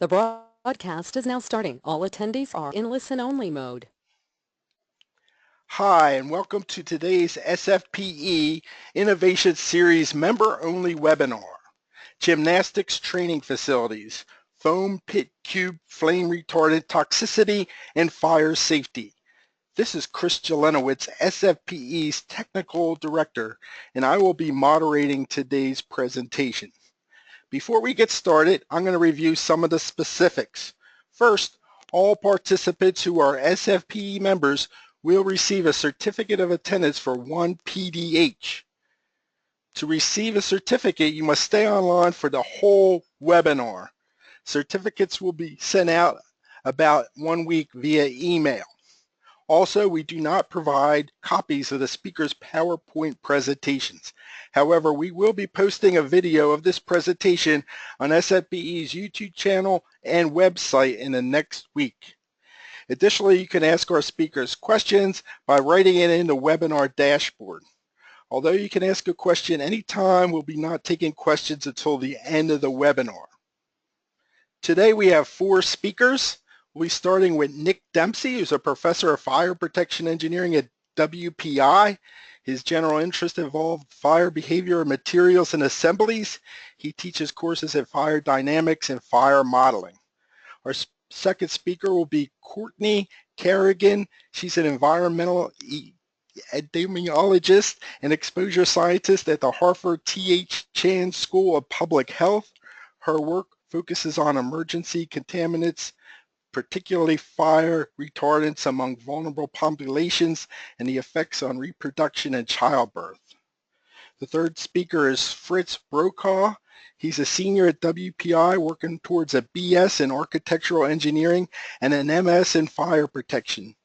The broadcast is now starting. All attendees are in listen-only mode. Hi, and welcome to today's SFPE Innovation Series member-only webinar, Gymnastics Training Facilities, Foam Pit Cube Flame Retardant Toxicity and Fire Safety. This is Chris Jelenowitz, SFPE's Technical Director, and I will be moderating today's presentation. Before we get started, I'm going to review some of the specifics. First, all participants who are SFPE members will receive a certificate of attendance for 1 PDH. To receive a certificate, you must stay online for the whole webinar. Certificates will be sent out about 1 week via email. Also, we do not provide copies of the speaker's PowerPoint presentations. However, we will be posting a video of this presentation on SFPE's YouTube channel and website in the next week. Additionally, you can ask our speakers questions by writing it in the webinar dashboard. Although you can ask a question anytime, we'll be not taking questions until the end of the webinar. Today we have 4 speakers. We'll be starting with Nick Dembsey, who's a professor of fire protection engineering at WPI. His general interests involve fire behavior, materials, and assemblies. He teaches courses in fire dynamics and fire modeling. Our second speaker will be Courtney Carignan. She's an environmental epidemiologist and exposure scientist at the Harvard T.H. Chan School of Public Health. Her work focuses on emergency contaminants, particularly fire retardants among vulnerable populations and the effects on reproduction and childbirth. The third speaker is Fritz Brokaw. He's a senior at WPI working towards a BS in architectural engineering and an MS in fire protection.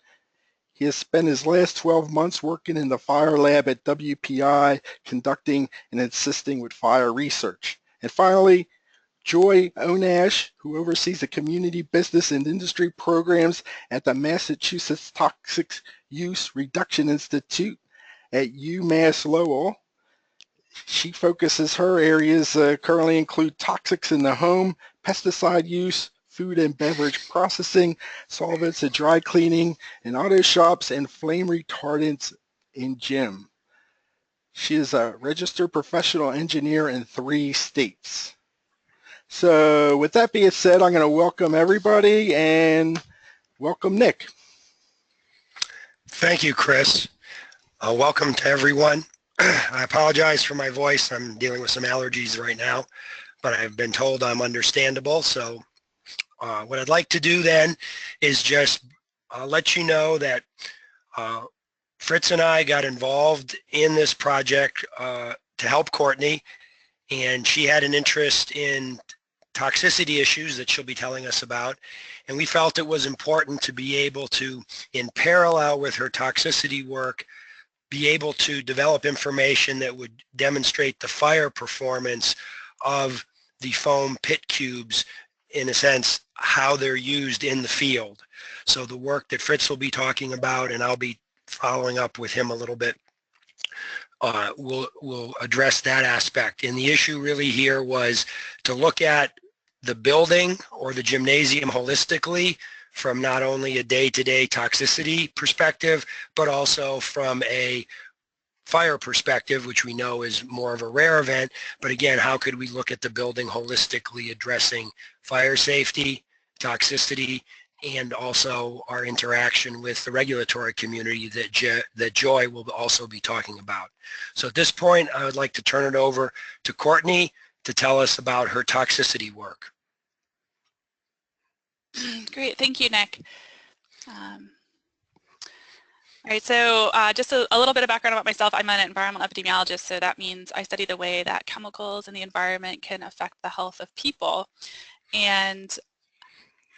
He has spent his last 12 months working in the fire lab at WPI, conducting and assisting with fire research. And finally, Joy Onasch, who oversees the community business and industry programs at the Massachusetts Toxic Use Reduction Institute at UMass Lowell. She focuses her areas currently include toxics in the home, pesticide use, food and beverage processing, solvents and dry cleaning in auto shops, and flame retardants in gym. She is a registered professional engineer in 3 states. So with that being said, I'm going to welcome everybody and welcome Nick. Thank you, Chris. Welcome to everyone. I apologize for my voice. I'm dealing with some allergies right now, but I've been told I'm understandable. So what I'd like to do then is just let you know that Fritz and I got involved in this project to help Courtney, and she had an interest in toxicity issues that she'll be telling us about, and we felt it was important to be able to, in parallel with her toxicity work, be able to develop information that would demonstrate the fire performance of the foam pit cubes, in a sense, how they're used in the field. So the work that Fritz will be talking about, and I'll be following up with him a little bit, we'll address that aspect. And the issue really here was to look at the building or the gymnasium holistically from not only a day-to-day toxicity perspective, but also from a fire perspective, which we know is more of a rare event. But again, how could we look at the building holistically, addressing fire safety, toxicity, and also our interaction with the regulatory community that Joy will also be talking about. So at this point, I would like to turn it over to Courtney to tell us about her toxicity work. Great, thank you, Nick. All right, so just a little bit of background about myself. I'm an environmental epidemiologist, so that means I study the way that chemicals in the environment can affect the health of people. And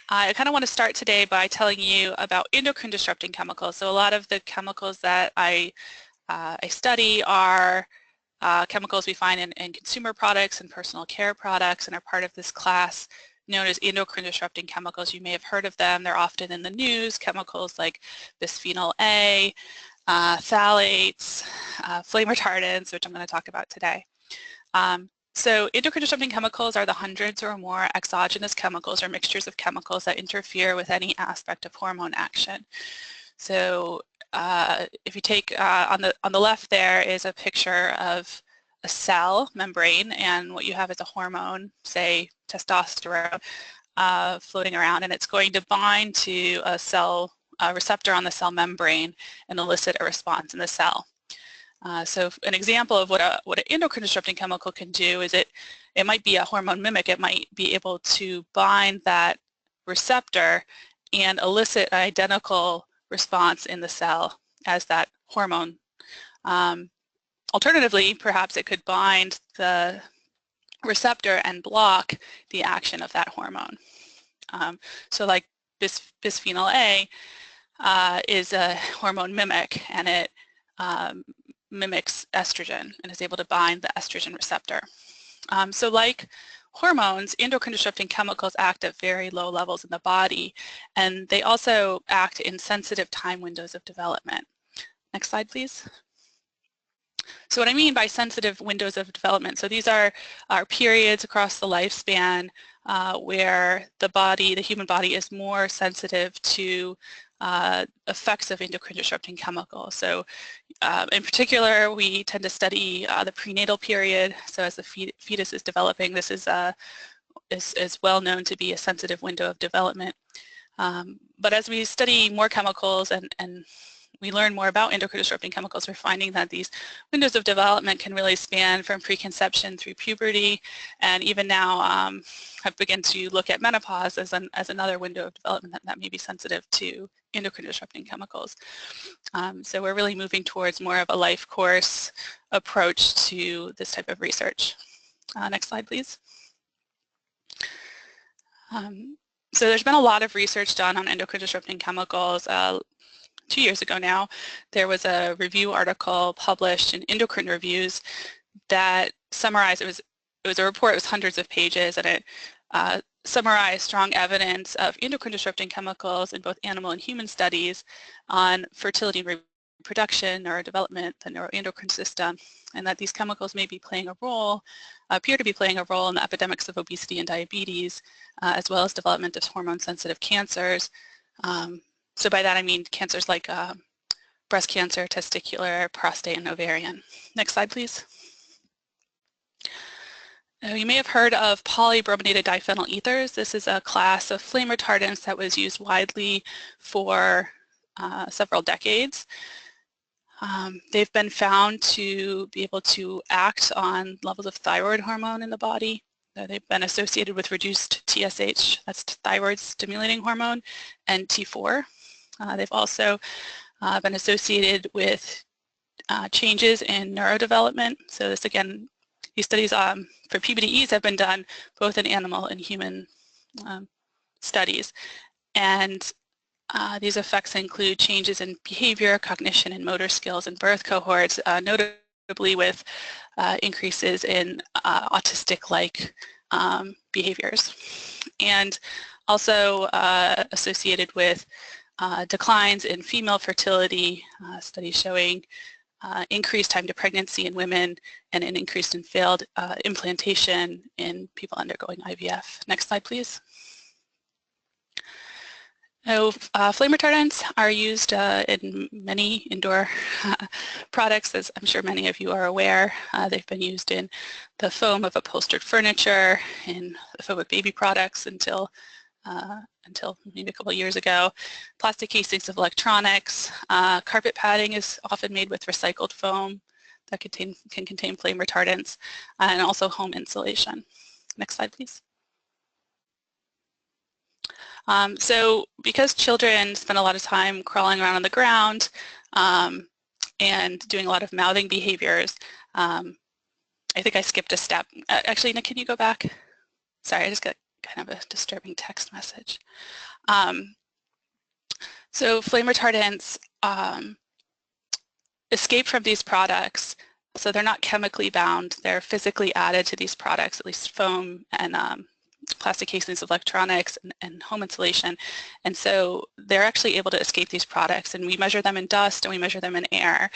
I kind of want to start today by telling you about endocrine disrupting chemicals. So a lot of the chemicals that I study are chemicals we find in consumer products and personal care products, and are part of this class known as endocrine disrupting chemicals. You may have heard of them. They're often in the news. Chemicals like bisphenol A, phthalates, flame retardants, which I'm going to talk about today. So endocrine disrupting chemicals are the hundreds or more exogenous chemicals or mixtures of chemicals that interfere with any aspect of hormone action. So if you take on the left there is a picture of a cell membrane, and what you have is a hormone, say testosterone, floating around, and it's going to bind to a cell receptor on the cell membrane and elicit a response in the cell. So an example of what an endocrine disrupting chemical can do is it might be a hormone mimic. It might be able to bind that receptor and elicit an identical response in the cell as that hormone. Alternatively, perhaps it could bind the receptor and block the action of that hormone. So like bisphenol A is a hormone mimic, and it mimics estrogen and is able to bind the estrogen receptor. So like hormones, endocrine disrupting chemicals act at very low levels in the body, and they also act in sensitive time windows of development. Next slide, please. So what I mean by sensitive windows of development, so these are periods across the lifespan where the human body is more sensitive to effects of endocrine disrupting chemicals. So in particular, we tend to study the prenatal period. So as the fetus is developing, this is well known to be a sensitive window of development. But as we study more chemicals and we learn more about endocrine disrupting chemicals, we're finding that these windows of development can really span from preconception through puberty, and even now I've begun to look at menopause as another window of development that may be sensitive to endocrine disrupting chemicals. So we're really moving towards more of a life course approach to this type of research. Next slide, please. So there's been a lot of research done on endocrine disrupting chemicals. 2 years ago now, there was a review article published in Endocrine Reviews that summarized, it was a report, it was hundreds of pages, and it summarized strong evidence of endocrine disrupting chemicals in both animal and human studies on fertility and reproduction, neurodevelopment, the neuroendocrine system, and that these chemicals may be playing a role, appear to be playing a role in the epidemics of obesity and diabetes, as well as development of hormone-sensitive cancers. So by that I mean cancers like breast cancer, testicular, prostate, and ovarian. Next slide, please. You may have heard of polybrominated diphenyl ethers. This is a class of flame retardants that was used widely for several decades. They've been found to be able to act on levels of thyroid hormone in the body. They've been associated with reduced TSH, that's thyroid stimulating hormone, and T4. They've also been associated with changes in neurodevelopment. So this again, these studies for PBDEs have been done both in animal and human studies. And these effects include changes in behavior, cognition, and motor skills in birth cohorts, notably with increases in autistic-like behaviors. And also associated with declines in female fertility, studies showing increased time to pregnancy in women and an increase in failed implantation in people undergoing IVF. Next slide, please. So, flame retardants are used in many indoor products, as I'm sure many of you are aware. They've been used in the foam of upholstered furniture, in the foam of baby products until maybe a couple of years ago. Plastic casings of electronics. Carpet padding is often made with recycled foam that can contain flame retardants, and also home insulation. Next slide, please. So because children spend a lot of time crawling around on the ground and doing a lot of mouthing behaviors, I think I skipped a step. Actually, Nick, can you go back? Sorry, I just got kind of a disturbing text message. So flame retardants escape from these products. So they're not chemically bound. They're physically added to these products, at least foam and plastic casings of electronics and home insulation. And so they're actually able to escape these products. And we measure them in dust and we measure them in air.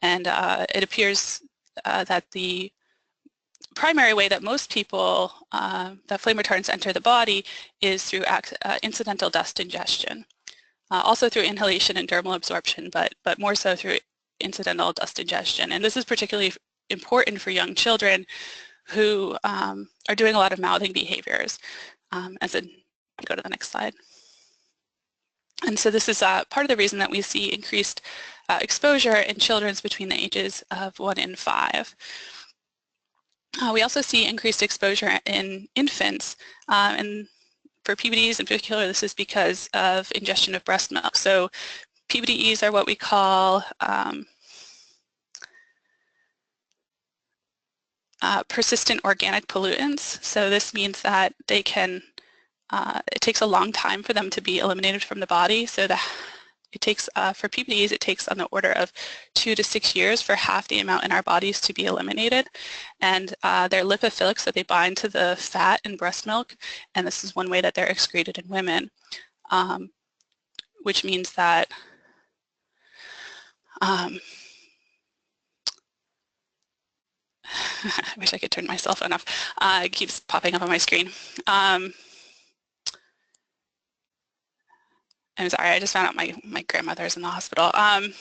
And it appears that the primary way that most people, that flame retardants enter the body is through incidental dust ingestion. Also through inhalation and dermal absorption, but more so through incidental dust ingestion. And this is particularly important for young children who are doing a lot of mouthing behaviors. Go to the next slide. And so this is part of the reason that we see increased exposure in children between the ages of 1 and 5. We also see increased exposure in infants, and for PBDs in particular, this is because of ingestion of breast milk. So PBDEs are what we call persistent organic pollutants. So this means that they can, it takes a long time for them to be eliminated from the body. So it takes, for PBDs, it takes on the order of 2 to 6 years for half the amount in our bodies to be eliminated. And they're lipophilic, so they bind to the fat in breast milk. And this is one way that they're excreted in women, which means that I wish I could turn my cell phone off. It keeps popping up on my screen. I'm sorry, I just found out my grandmother's in the hospital, and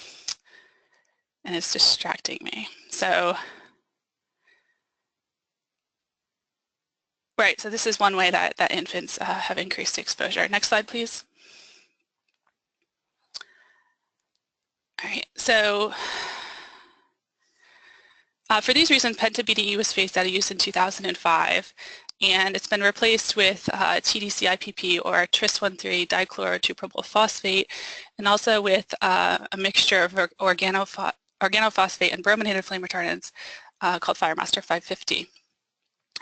it's distracting me. So, right, so this is one way that infants have increased exposure. Next slide, please. All right, so for these reasons, penta-BDE was phased out of use in 2005. And it's been replaced with TDCI-PP or tris-1,3-dichloro-2-propyl phosphate, and also with a mixture of organophosphate and brominated flame retardants called Firemaster 550.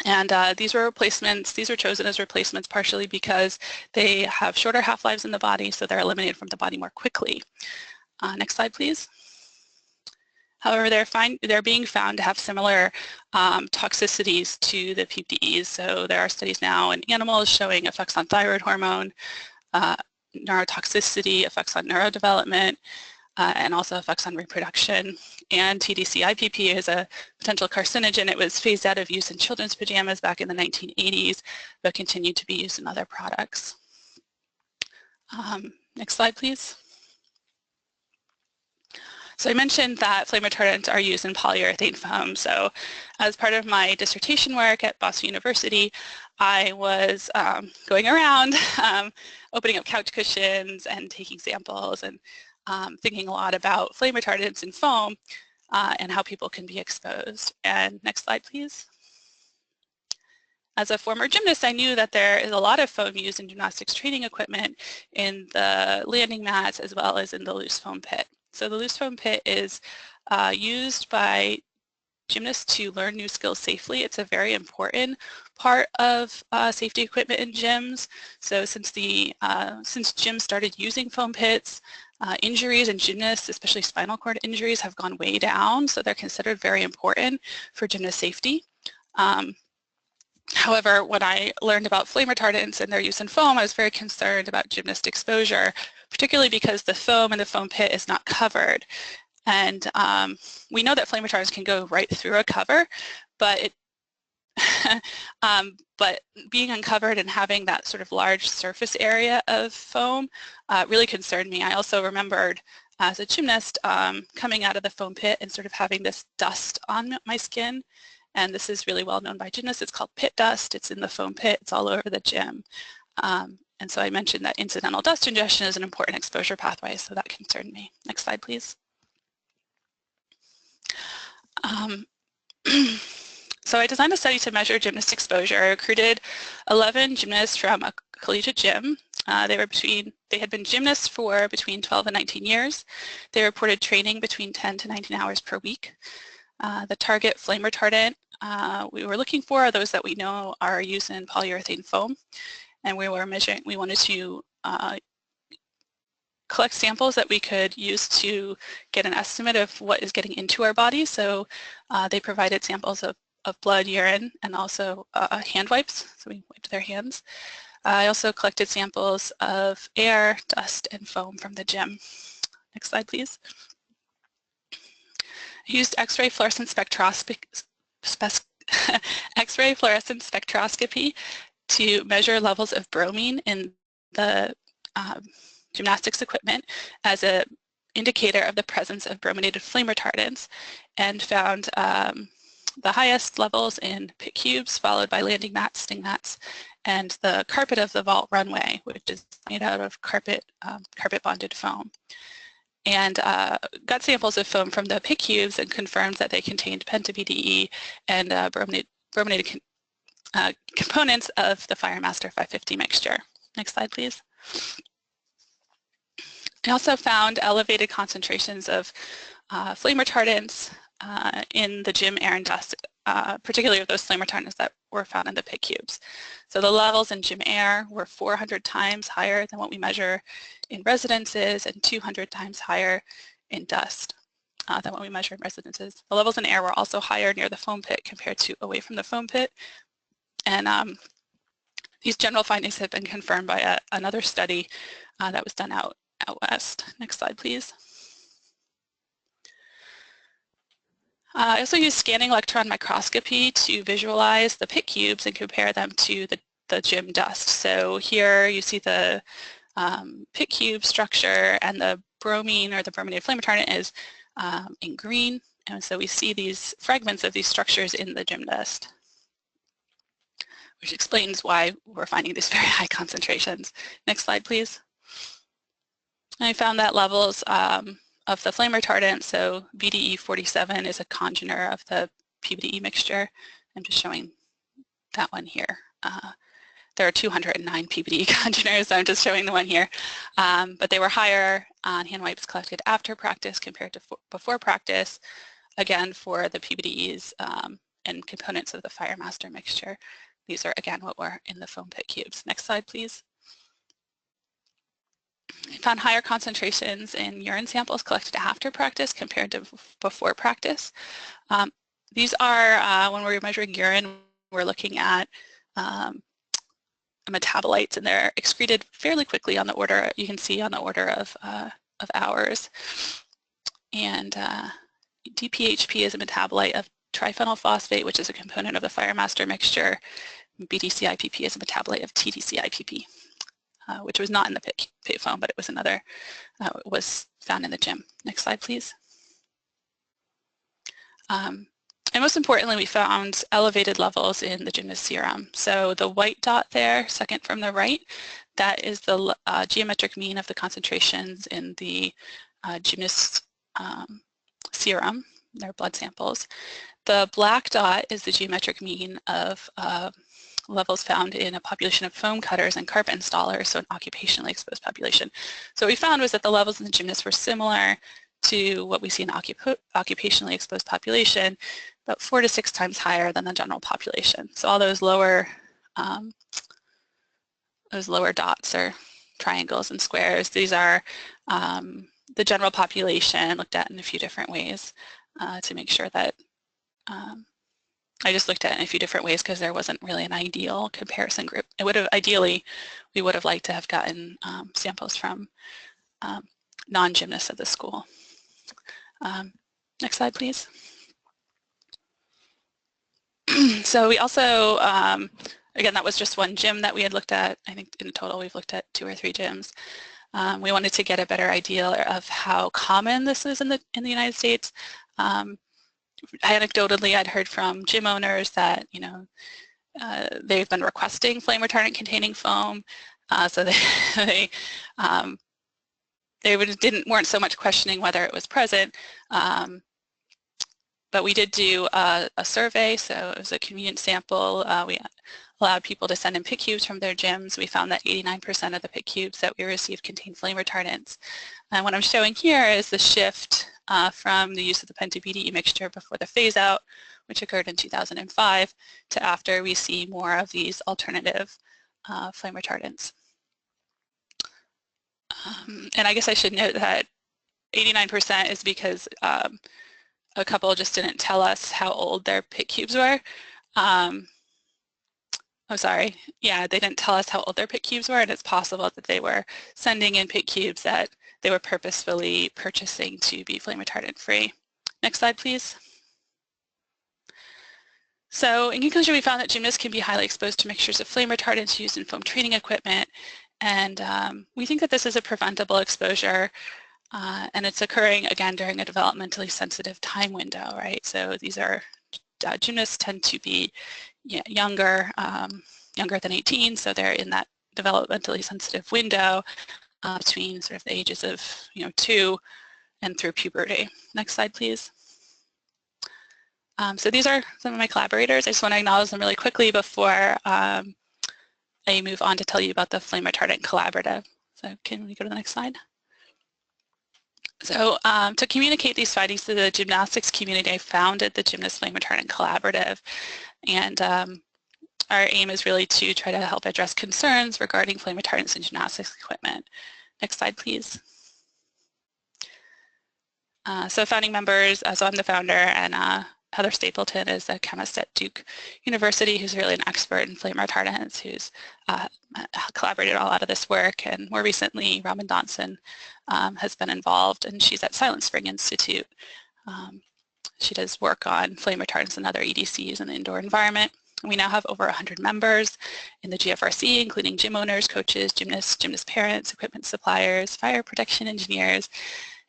And these were replacements. These were chosen as replacements partially because they have shorter half-lives in the body, so they're eliminated from the body more quickly. Next slide, please. However, they're being found to have similar toxicities to the PBDEs. So there are studies now in animals showing effects on thyroid hormone, neurotoxicity, effects on neurodevelopment, and also effects on reproduction. And TDCI-PP is a potential carcinogen. It was phased out of use in children's pajamas back in the 1980s, but continued to be used in other products. Next slide, please. So I mentioned that flame retardants are used in polyurethane foam. So as part of my dissertation work at Boston University, I was going around opening up couch cushions and taking samples and thinking a lot about flame retardants in foam and how people can be exposed. And next slide, please. As a former gymnast, I knew that there is a lot of foam used in gymnastics training equipment in the landing mats as well as in the loose foam pit. So the loose foam pit is used by gymnasts to learn new skills safely. It's a very important part of safety equipment in gyms. So since gyms started using foam pits, injuries in gymnasts, especially spinal cord injuries, have gone way down. So they're considered very important for gymnast safety. However, when I learned about flame retardants and their use in foam, I was very concerned about gymnast exposure, particularly because the foam in the foam pit is not covered. And we know that flame retardants can go right through a cover, but but being uncovered and having that sort of large surface area of foam really concerned me. I also remembered as a gymnast coming out of the foam pit and sort of having this dust on my skin. And this is really well known by gymnasts. It's called pit dust. It's in the foam pit. It's all over the gym. And so I mentioned that incidental dust ingestion is an important exposure pathway, so that concerned me. Next slide, please. So I designed a study to measure gymnast exposure. I recruited 11 gymnasts from a collegiate gym. They had been gymnasts for between 12 and 19 years. They reported training between 10 to 19 hours per week. The target flame retardant we were looking for are those that we know are used in polyurethane foam, and we wanted to collect samples that we could use to get an estimate of what is getting into our body. So they provided samples of blood, urine, and also hand wipes, so we wiped their hands. I also collected samples of air, dust, and foam from the gym. Next slide, please. I used X-ray fluorescent X-ray fluorescence spectroscopy to measure levels of bromine in the gymnastics equipment as an indicator of the presence of brominated flame retardants, and found the highest levels in pit cubes, followed by landing mats, sting mats, and the carpet of the vault runway, which is made out of carpet bonded foam. And got samples of foam from the pit cubes and confirmed that they contained penta-BDE and brominated components of the FireMaster 550 mixture. Next slide, please. I also found elevated concentrations of flame retardants in the gym air and dust, particularly of those flame retardants that were found in the pit cubes. So the levels in gym air were 400 times higher than what we measure in residences and 200 times higher in dust than what we measure in residences. The levels in air were also higher near the foam pit compared to away from the foam pit. And these general findings have been confirmed by another study that was done out west. Next slide, please. I also used scanning electron microscopy to visualize the pit cubes and compare them to the gym dust. So here you see the pit cube structure, and the bromine or the brominated flame retardant is in green. And so we see these fragments of these structures in the gym dust, which explains why we're finding these very high concentrations. Next slide, please. I found that levels of the flame retardant, so BDE 47 is a congener of the PBDE mixture. I'm just showing that one here. There are 209 PBDE congeners, so I'm just showing the one here. But they were higher on hand wipes collected after practice compared to before practice, again for the PBDEs and components of the FireMaster mixture. These are, again, what were in the foam pit cubes. Next slide, please. I found higher concentrations in urine samples collected after practice compared to before practice. These are, when we're measuring urine, we're looking at metabolites, and they're excreted fairly quickly on the order, you can see on the order of hours. And DPHP is a metabolite of triphenyl phosphate, which is a component of the FireMaster mixture. BDCIPP is a metabolite of TDCIPP. Which was not in the pit foam, but it was another, was found in the gym. Next slide, please. And most importantly, we found elevated levels in the gymnast serum. So the white dot there, second from the right, that is the geometric mean of the concentrations in the gymnast serum, their blood samples. The black dot is the geometric mean of levels found in a population of foam cutters and carpet installers, so an occupationally exposed population. So what we found was that the levels in the gymnasts were similar to what we see in occupationally exposed population, about 4 to 6 times higher than the general population. So all those lower dots are triangles and squares. These are the general population looked at in a few different ways to make sure that I just looked at it in a few different ways because there wasn't really an ideal comparison group. It would have, ideally, we would have liked to have gotten samples from non-gymnasts of the school. Next slide, please. So we also, again, that was just one gym that we had looked at. I think in total we've looked at 2 or 3 gyms. We wanted to get a better idea of how common this is in the United States. Anecdotally, I'd heard from gym owners that, you know, they've been requesting flame retardant containing foam, so they weren't so much questioning whether it was present. But we did do a survey, so it was a convenient sample. We allowed people to send in pit cubes from their gyms. We found that 89% of the pit cubes that we received contained flame retardants. And what I'm showing here is the shift from the use of the penta-BDE mixture before the phase-out, which occurred in 2005, to after we see more of these alternative flame retardants. And I guess I should note that 89% is because a couple just didn't tell us how old their pit cubes were. Oh, sorry. Yeah, they didn't tell us how old their pit cubes were, and it's possible that they were sending in pit cubes that they were purposefully purchasing to be flame retardant free. Next slide, please. So in conclusion, we found that gymnasts can be highly exposed to mixtures of flame retardants used in foam training equipment, and we think that this is a preventable exposure, and it's occurring again during a developmentally sensitive time window, right? So these are gymnasts tend to be younger than 18, so they're in that developmentally sensitive window between sort of the ages of 2 and through puberty. Next slide, please. So these are some of my collaborators. I just want to acknowledge them really quickly before I move on to tell you about the Flame Retardant Collaborative. So can we go to the next slide? So to communicate these findings to the gymnastics community, I founded the Gymnast Flame Retardant Collaborative. And our aim is really to try to help address concerns regarding flame retardants in gymnastics equipment. Next slide, please. So founding members, so I'm the founder, and Heather Stapleton is a chemist at Duke University who's really an expert in flame retardants, who's collaborated on a lot of this work. And more recently, Robin Donson has been involved, and she's at Silent Spring Institute. She does work on flame retardants and other EDCs in the indoor environment. We now have over 100 members in the GFRC, including gym owners, coaches, gymnasts, gymnast parents, equipment suppliers, fire protection engineers,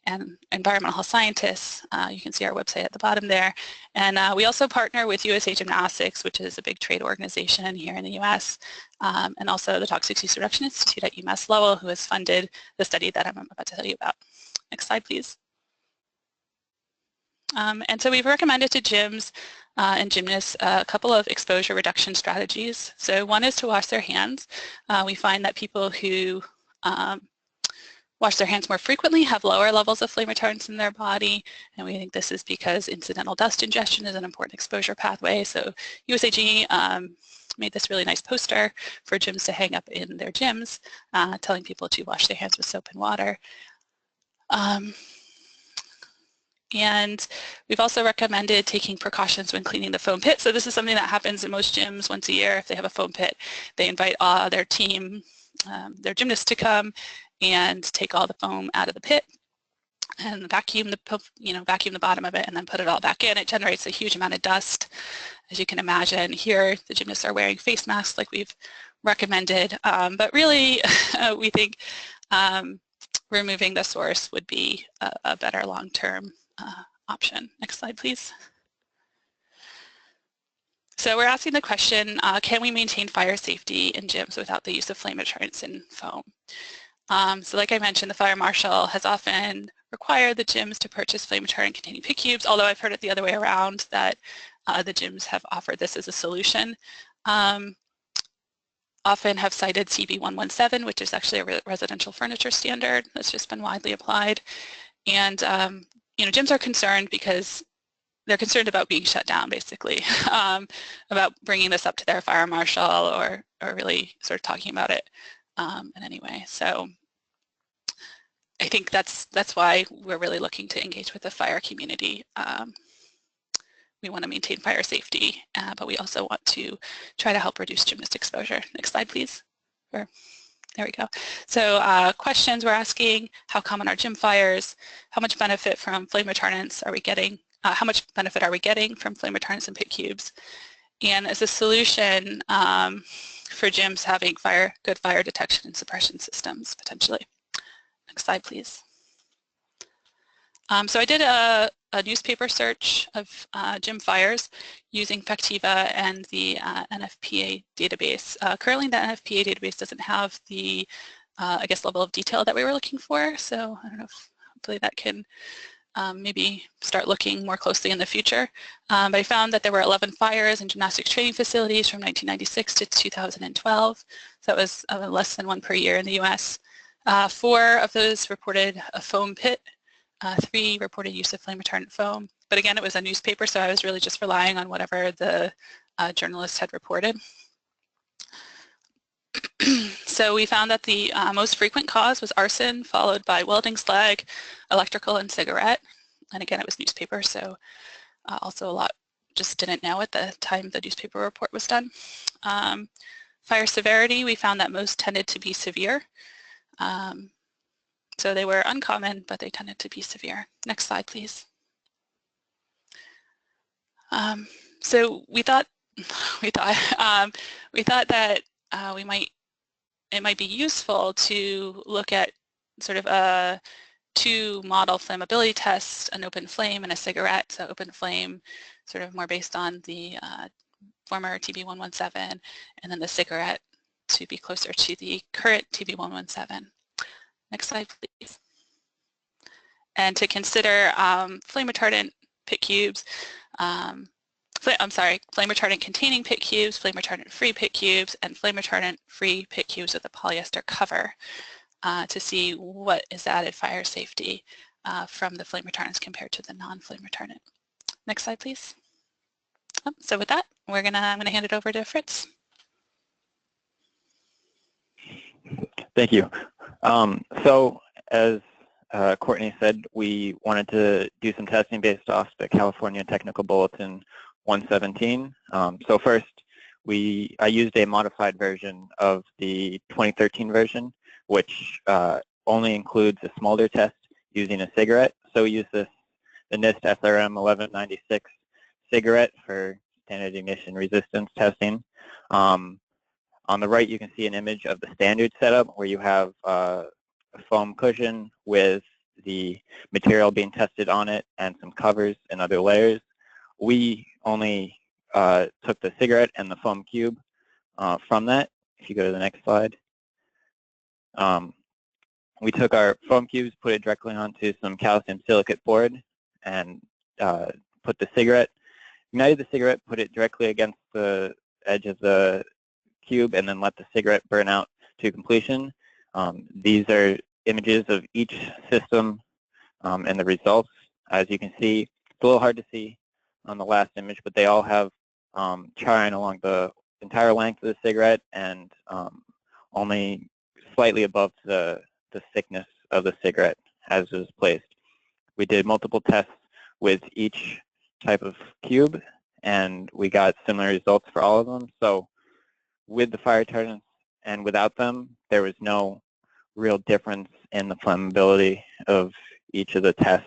and environmental health scientists. You can see our website at the bottom there. And we also partner with USA Gymnastics, which is a big trade organization here in the US, and also the Toxicity Reduction Institute at UMass Lowell, who has funded the study that I'm about to tell you about. Next slide, please. And so we've recommended to gyms and gymnasts a couple of exposure reduction strategies. So one is to wash their hands. We find that people who wash their hands more frequently have lower levels of flame retardants in their body, and we think this is because incidental dust ingestion is an important exposure pathway. So USAG made this really nice poster for gyms to hang up in their gyms, telling people to wash their hands with soap and water. And we've also recommended taking precautions when cleaning the foam pit. So this is something that happens in most gyms once a year. If they have a foam pit, they invite their team, their gymnasts to come and take all the foam out of the pit and vacuum the bottom of it and then put it all back in. It generates a huge amount of dust. As you can imagine, here the gymnasts are wearing face masks like we've recommended, but really we think removing the source would be a better long-term option. Next slide, please. So we're asking the question, can we maintain fire safety in gyms without the use of flame retardants in foam? So like I mentioned, the fire marshal has often required the gyms to purchase flame retardant containing pit cubes, although I've heard it the other way around, that the gyms have offered this as a solution. Often have cited CB117, which is actually a residential furniture standard that's just been widely applied. And gyms are concerned because they're concerned about being shut down, basically, about bringing this up to their fire marshal or really sort of talking about it in any way. So I think that's why we're really looking to engage with the fire community. We want to maintain fire safety, but we also want to try to help reduce gymnast exposure. Next slide, please. There we go. So questions we're asking: how common are gym fires? How much benefit from flame retardants are we getting? How much benefit are we getting from flame retardants and pit cubes? And as a solution for gyms having good fire detection and suppression systems, potentially. Next slide, please. So I did a newspaper search of gym fires using Factiva and the NFPA database. Currently, the NFPA database doesn't have the, I guess, level of detail that we were looking for. So I don't know if hopefully that can maybe start looking more closely in the future. But I found that there were 11 fires in gymnastics training facilities from 1996 to 2012. So that was less than one per year in the US. 4 of those reported a foam pit. 3 reported use of flame retardant foam. But again, it was a newspaper, so I was really just relying on whatever the journalists had reported. So we found that the most frequent cause was arson, followed by welding slag, electrical, and cigarette. And again, it was newspaper, so also a lot just didn't know at the time the newspaper report was done. Fire severity, we found that most tended to be severe. So they were uncommon, but they tended to be severe. Next slide, please. So we thought we thought that it might be useful to look at sort of two model flammability tests, an open flame and a cigarette. So open flame sort of more based on the former TB117, and then the cigarette to be closer to the current TB117. Next slide, please. And to consider flame retardant pit cubes, flame retardant containing pit cubes, flame retardant free pit cubes, and flame retardant free pit cubes with a polyester cover to see what is the added fire safety from the flame retardants compared to the non-flame retardant. Next slide, please. So with that, I'm gonna hand it over to Fritz. Thank you. So as Courtney said, we wanted to do some testing based off the California Technical Bulletin 117. So first, I used a modified version of the 2013 version, which only includes a smolder test using a cigarette. So we used the NIST SRM 1196 cigarette for standard ignition resistance testing. On the right, you can see an image of the standard setup where you have a foam cushion with the material being tested on it and some covers and other layers. We only took the cigarette and the foam cube from that. If you go to the next slide. We took our foam cubes, put it directly onto some calcium silicate board, and put the cigarette, ignited the cigarette, put it directly against the edge of the cube, and then let the cigarette burn out to completion. These are images of each system and the results. As you can see, it's a little hard to see on the last image, but they all have charring along the entire length of the cigarette and only slightly above the thickness of the cigarette as it was placed. We did multiple tests with each type of cube, and we got similar results for all of them. So with the fire retardants and without them, there was no real difference in the flammability of each of the tests,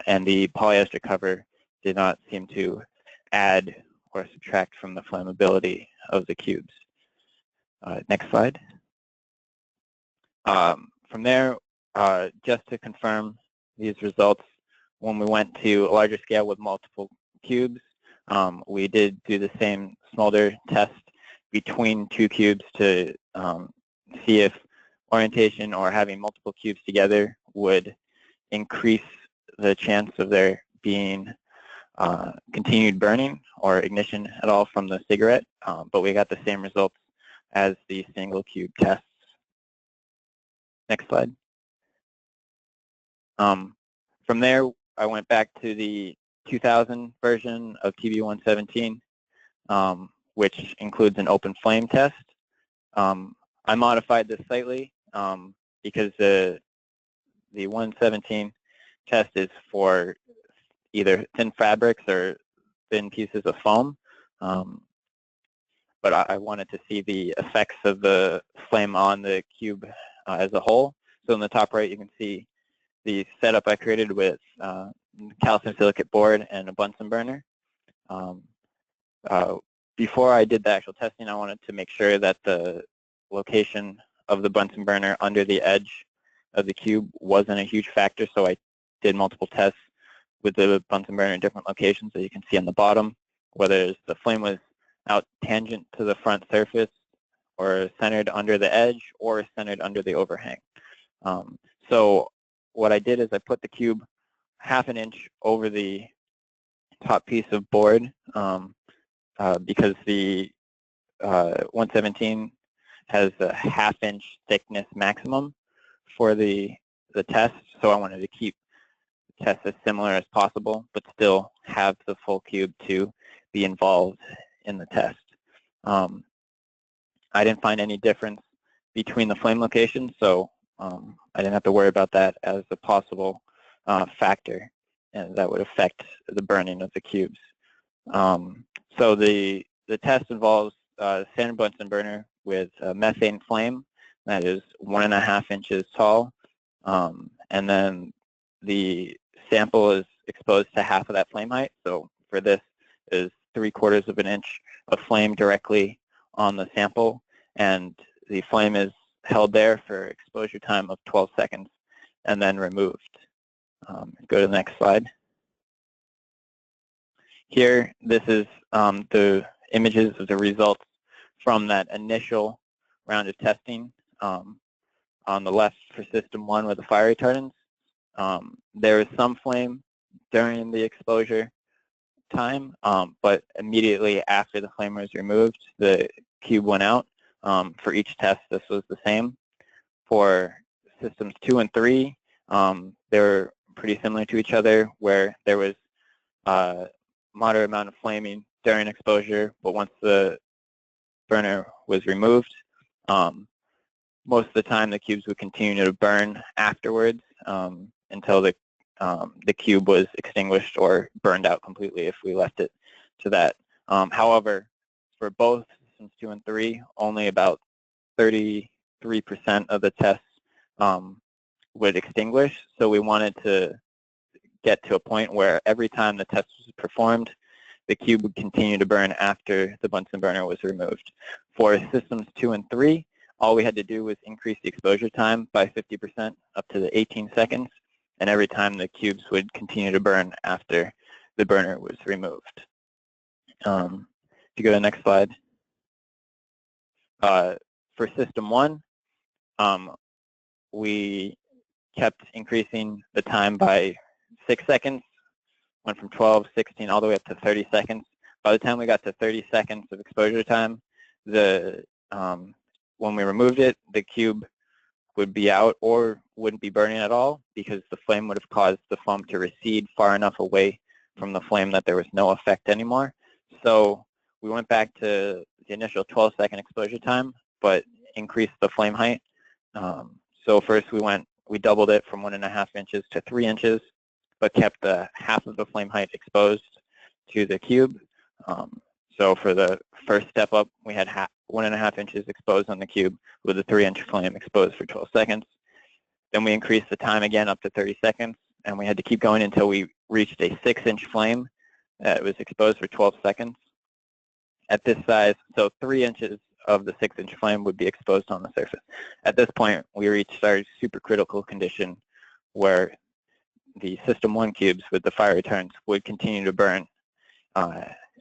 and the polyester cover did not seem to add or subtract from the flammability of the cubes. Next slide. From there, just to confirm these results, when we went to a larger scale with multiple cubes, we did do the same smolder test between two cubes to see if orientation or having multiple cubes together would increase the chance of there being continued burning or ignition at all from the cigarette, but we got the same results as the single cube tests. Next slide. From there, I went back to the 2000 version of TB117, which includes an open flame test. I modified this slightly because the 117 test is for either thin fabrics or thin pieces of foam, but I wanted to see the effects of the flame on the cube as a whole. So in the top right, you can see the setup I created with calcium silicate board and a Bunsen burner. Before I did the actual testing, I wanted to make sure that the location of the Bunsen burner under the edge of the cube wasn't a huge factor, so I did multiple tests with the Bunsen burner in different locations, as you can see on the bottom, whether the flame was out tangent to the front surface or centered under the edge or centered under the overhang. So what I did is I put the cube half an inch over the top piece of board because the 117 has a half-inch thickness maximum for the test, so I wanted to keep the test as similar as possible, but still have the full cube to be involved in the test. I didn't find any difference between the flame locations, so I didn't have to worry about that as a possible factor, and that would affect the burning of the cubes. So the test involves a standard Bunsen burner with a methane flame that is 1.5 inches tall, and then the sample is exposed to half of that flame height. So for this is 3/4 of an inch of flame directly on the sample, and the flame is held there for exposure time of 12 seconds and then removed. Go to the next slide. Here, this is the images of the results from that initial round of testing. On the left for system 1 with the fire retardants, there was some flame during the exposure time, but immediately after the flame was removed, the cube went out. For each test, this was the same. For systems 2 and 3, they were pretty similar to each other, where there was a moderate amount of flaming during exposure, but once the burner was removed, most of the time the cubes would continue to burn afterwards until the cube was extinguished or burned out completely if we left it to that. However, for both systems 2 and 3, only about 33% of the tests would extinguish, so we wanted to get to a point where every time the test was performed, the cube would continue to burn after the Bunsen burner was removed. For systems 2 and 3, all we had to do was increase the exposure time by 50% up to the 18 seconds, and every time the cubes would continue to burn after the burner was removed. If you go to the next slide. For system 1, we kept increasing the time by 6 seconds, went from 12, 16, all the way up to 30 seconds. By the time we got to 30 seconds of exposure time, when we removed it, the cube would be out or wouldn't be burning at all because the flame would have caused the foam to recede far enough away from the flame that there was no effect anymore. So we went back to the initial 12-second exposure time, but increased the flame height. So first we doubled it from 1.5 inches to 3 inches, but kept the half of the flame height exposed to the cube. So for the first step up, we had 1.5 inches exposed on the cube with a 3-inch flame exposed for 12 seconds. Then we increased the time again up to 30 seconds, and we had to keep going until we reached a 6-inch flame that was exposed for 12 seconds. At this size, so 3 inches of the 6-inch flame would be exposed on the surface. At this point, we reached our supercritical condition where the system 1 cubes with the fire retardants would continue to burn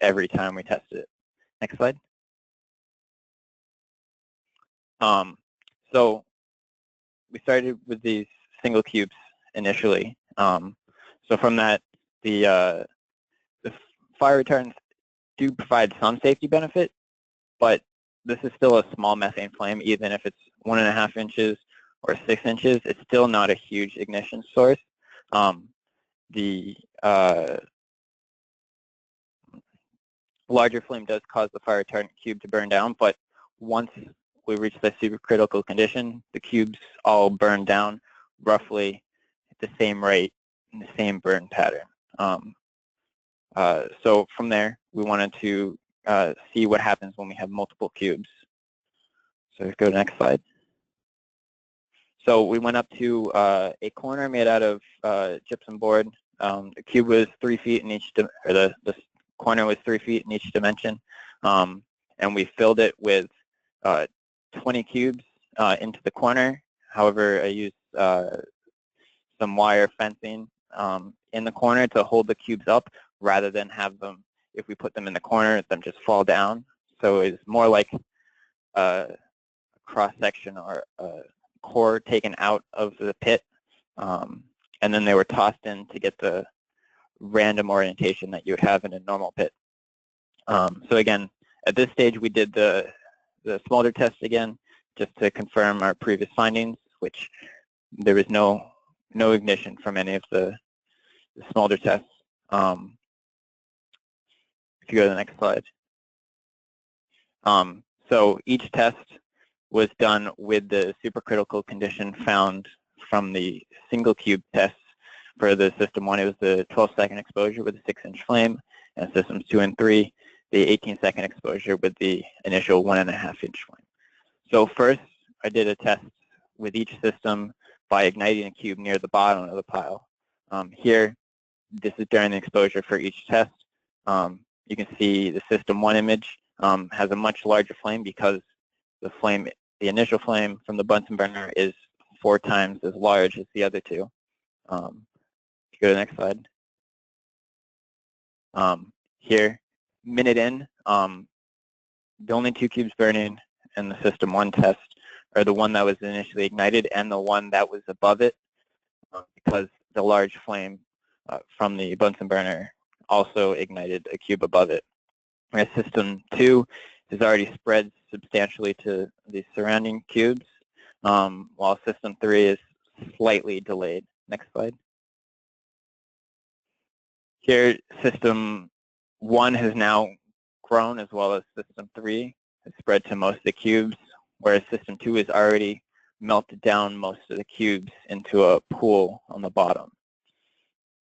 every time we tested it. Next slide. So we started with these single cubes initially. So from that, the fire retardants do provide some safety benefit, but this is still a small methane flame. Even if it's 1.5 inches or 6 inches, it's still not a huge ignition source. The larger flame does cause the fire retardant cube to burn down, but once we reach the supercritical condition, the cubes all burn down roughly at the same rate in the same burn pattern. So from there, we wanted to see what happens when we have multiple cubes. So go to the next slide. So we went up to a corner made out of gypsum board. The cube was 3 feet in each, or the corner was 3 feet in each dimension, and we filled it with 20 cubes into the corner. However, I used some wire fencing in the corner to hold the cubes up rather than have them, if we put them in the corner, them just fall down. So it's more like a cross-section or a core taken out of the pit, and then they were tossed in to get the random orientation that you would have in a normal pit. So again, at this stage, we did the smolder test again, just to confirm our previous findings, which there was no ignition from any of the smolder tests. If you go to the next slide. So each test was done with the supercritical condition found from the single cube tests. For the system 1, it was the 12-second exposure with a 6-inch flame, and systems 2 and 3, the 18-second exposure with the initial 1.5-inch flame. So first, I did a test with each system by igniting a cube near the bottom of the pile. Here, this is during the exposure for each test. you can see the system 1 image has a much larger flame because the initial flame from the Bunsen burner is 4 times as large as the other two. If you go to the next slide. Here, minute in, the only 2 cubes burning in the system 1 test are the one that was initially ignited and the one that was above it, because the large flame from the Bunsen burner also ignited a cube above it. Whereas system 2 is already spread substantially to the surrounding cubes, while system 3 is slightly delayed. Next slide. Here, system 1 has now grown, as well as system 3 has spread to most of the cubes, whereas system 2 has already melted down most of the cubes into a pool on the bottom.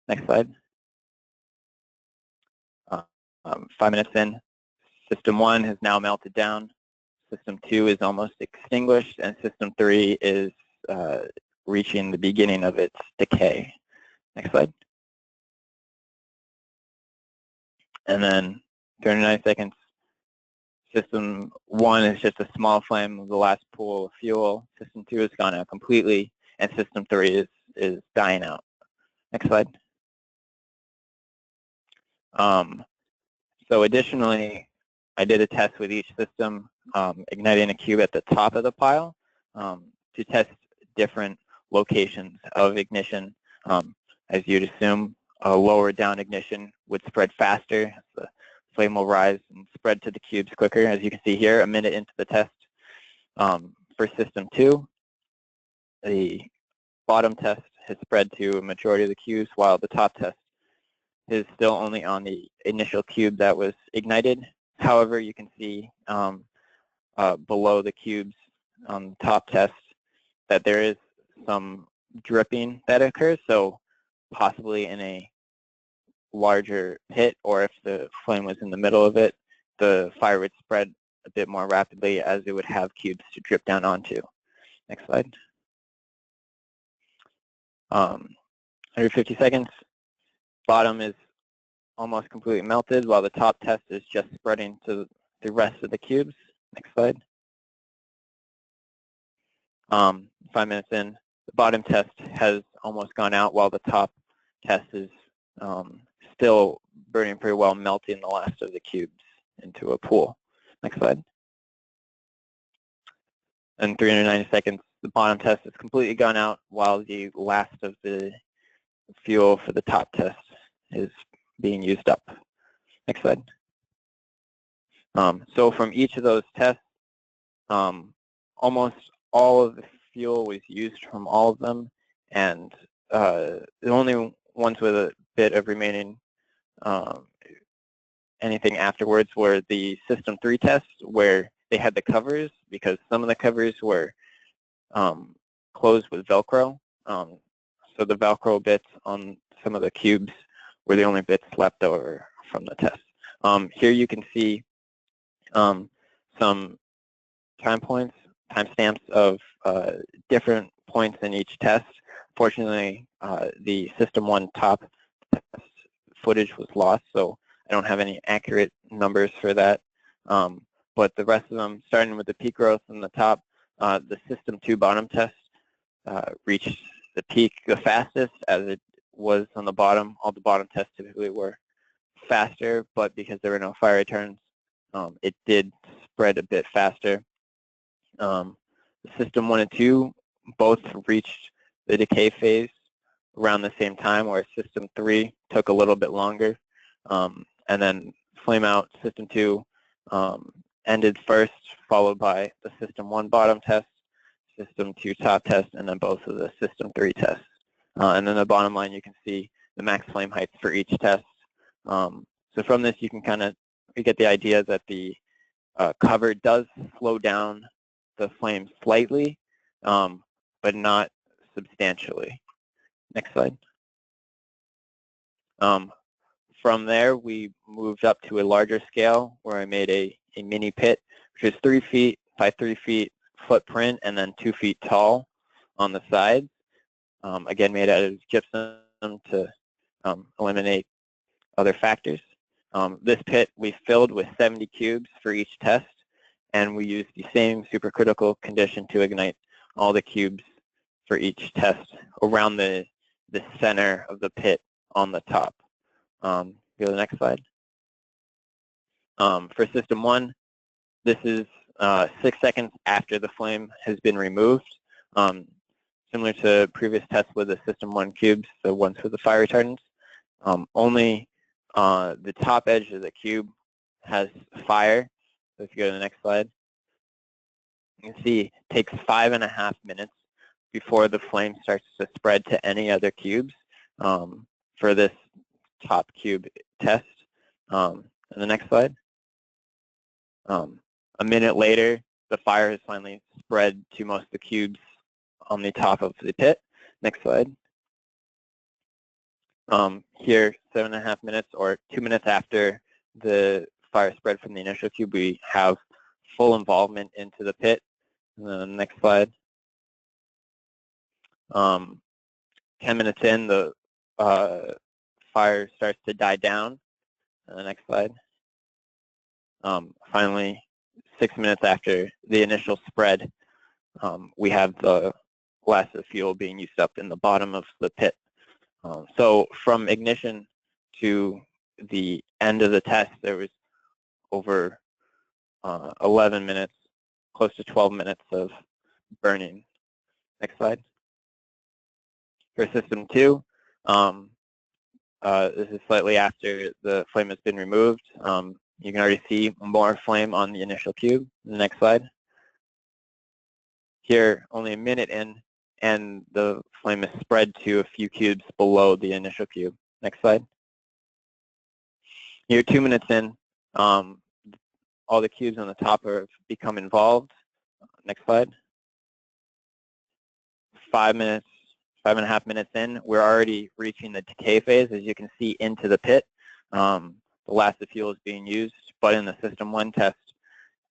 Next slide. 5 minutes in, system 1 has now melted down, system 2 is almost extinguished, and system 3 is reaching the beginning of its decay. Next slide. And then 39 seconds, system 1 is just a small flame of the last pool of fuel, system 2 has gone out completely, and system 3 is dying out. Next slide. So additionally, I did a test with each system, igniting a cube at the top of the pile to test different locations of ignition. As you'd assume, a lower down ignition would spread faster. The flame will rise and spread to the cubes quicker. As you can see here, a minute into the test. For system 2, the bottom test has spread to a majority of the cubes, while the top test is still only on the initial cube that was ignited. However, you can see below the cubes on the top test that there is some dripping that occurs, so possibly in a larger pit, or if the flame was in the middle of it, the fire would spread a bit more rapidly as it would have cubes to drip down onto. Next slide. 150 seconds. Bottom is almost completely melted, while the top test is just spreading to the rest of the cubes. Next slide. 5 minutes in, the bottom test has almost gone out, while the top test is still burning pretty well, melting the last of the cubes into a pool. Next slide. And 390 seconds, the bottom test has completely gone out, while the last of the fuel for the top test is being used up. Next slide. So from each of those tests, almost all of the fuel was used from all of them, and the only ones with a bit of remaining anything afterwards were the system 3 tests, where they had the covers, because some of the covers were closed with Velcro. So the Velcro bits on some of the cubes were the only bits left over from the test. Here you can see some timestamps of different points in each test. Fortunately, the system 1 top test footage was lost, so I don't have any accurate numbers for that. But the rest of them, starting with the peak growth in the top, the system 2 bottom test reached the peak the fastest, as it was on the bottom. All the bottom tests typically were faster, but because there were no fire returns, it did spread a bit faster. The system 1 and 2 both reached the decay phase around the same time, where system 3 took a little bit longer. And then flame out system 2 ended first, followed by the system 1 bottom test, system 2 top test, and then both of the system 3 tests. And then the bottom line, you can see the max flame heights for each test. So from this, you can get the idea that the cover does slow down the flame slightly, but not substantially. Next slide. From there, we moved up to a larger scale, where I made a mini pit, which is 3 feet by 3 feet footprint, and then 2 feet tall on the sides. Again, made out of gypsum to eliminate other factors. This pit we filled with 70 cubes for each test, and we used the same supercritical condition to ignite all the cubes for each test around the center of the pit on the top. Go to the next slide. For system 1, this is 6 seconds after the flame has been removed. Similar to previous tests with the system 1 cubes, the ones with the fire retardants. Only the top edge of the cube has fire. So if you go to the next slide, you can see it takes 5.5 minutes before the flame starts to spread to any other cubes for this top cube test. And the next slide. A minute later, the fire has finally spread to most of the cubes on the top of the pit. Next slide. Here, 7.5 minutes or 2 minutes after the fire spread from the initial cube, we have full involvement into the pit. And then the next slide. 10 minutes in, the fire starts to die down. And the next slide. Finally, 6 minutes after the initial spread, we have the last of the fuel being used up in the bottom of the pit. So from ignition to the end of the test, there was over 11 minutes, close to 12 minutes of burning. Next slide. For system 2, this is slightly after the flame has been removed. You can already see more flame on the initial cube. The next slide. Here, only a minute in, and the flame is spread to a few cubes below the initial cube. Next slide. Here, 2 minutes in, all the cubes on the top have become involved. Next slide. 5 minutes, 5.5 minutes in, we're already reaching the decay phase, as you can see, into the pit. The last of fuel is being used, but in the system 1 test,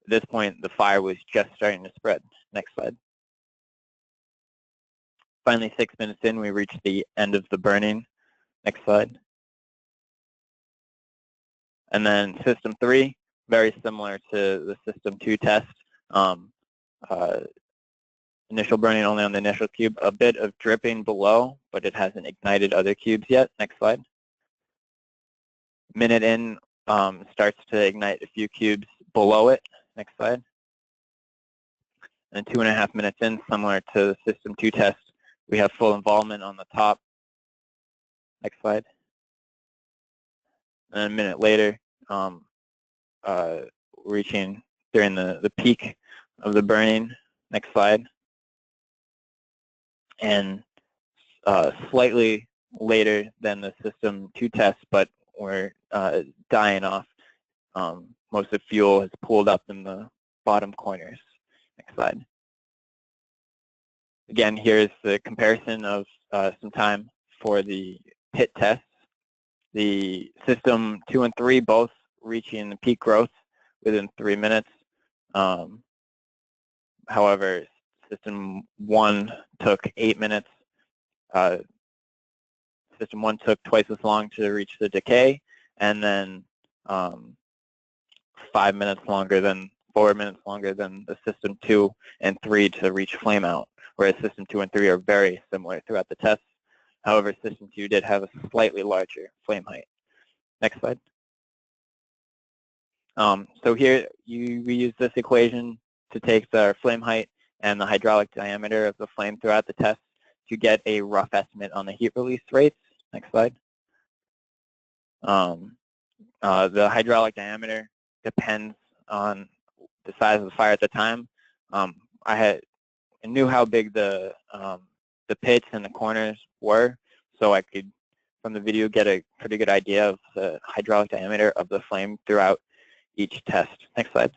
at this point, the fire was just starting to spread. Next slide. Finally, 6 minutes in, we reach the end of the burning. Next slide. And then system 3, very similar to the system 2 test. Initial burning only on the initial cube, a bit of dripping below, but it hasn't ignited other cubes yet. Next slide. Minute in, starts to ignite a few cubes below it. Next slide. And 2.5 minutes in, similar to the system 2 test, we have full involvement on the top. Next slide. And a minute later, reaching during the peak of the burning. Next slide. And slightly later than the system 2 test, but we're dying off. Most of the fuel has pooled up in the bottom corners. Next slide. Again, here's the comparison of some time for the pit tests. The system 2 and 3 both reaching the peak growth within 3 minutes. However, system 1 took 8 minutes. System 1 took twice as long to reach the decay, and then 4 minutes longer than the system 2 and 3 to reach flame out, whereas system 2 and 3 are very similar throughout the test. However, system 2 did have a slightly larger flame height. Next slide. So here we use this equation to take the flame height and the hydraulic diameter of the flame throughout the test to get a rough estimate on the heat release rates. Next slide. The hydraulic diameter depends on the size of the fire at the time. I knew how big the pits and the corners were, so I could, from the video, get a pretty good idea of the hydraulic diameter of the flame throughout each test. Next slide.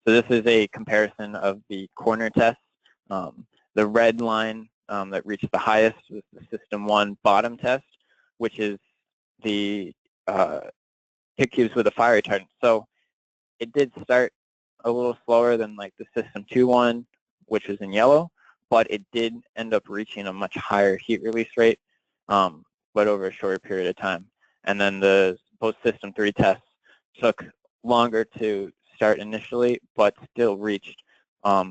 So this is a comparison of the corner tests. The red line that reached the highest was the system 1 bottom test, which is the pit cubes with a fire retardant. So it did start a little slower than like the system 2 one, which was in yellow, but it did end up reaching a much higher heat release rate, but over a shorter period of time. And then the post-system 3 tests took longer to start initially, but still reached a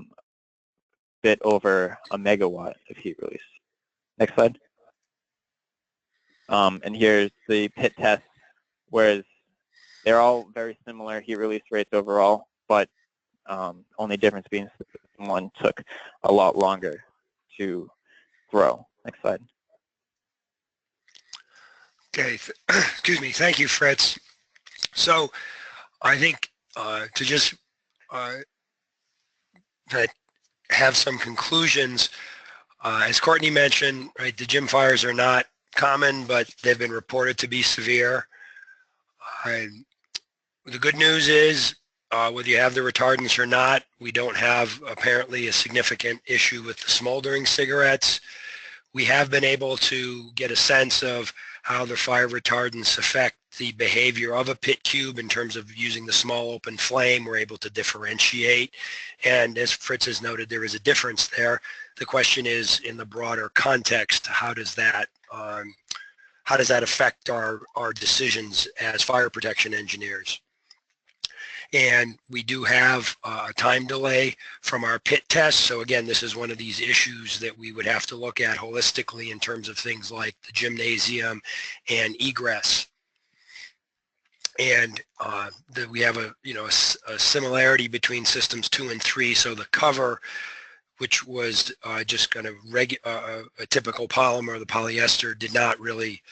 bit over a megawatt of heat release. Next slide. And here's the pit tests, whereas they're all very similar heat release rates overall, but only difference being one took a lot longer to grow. Next slide. Okay, excuse me. Thank you, Fritz. So I think to just have some conclusions, as Courtney mentioned, right, the gym fires are not common, but they've been reported to be severe. The good news is, whether you have the retardants or not, we don't have apparently a significant issue with the smoldering cigarettes. We have been able to get a sense of how the fire retardants affect the behavior of a pit cube in terms of using the small open flame. We're able to differentiate, and as Fritz has noted, there is a difference there. The question is, in the broader context, how does that affect our decisions as fire protection engineers? And we do have a time delay from our pit tests. So again, this is one of these issues that we would have to look at holistically in terms of things like the gymnasium and egress. And we have a similarity between systems 2 and 3. So the cover, which was just kind of a typical polymer, the polyester, did not really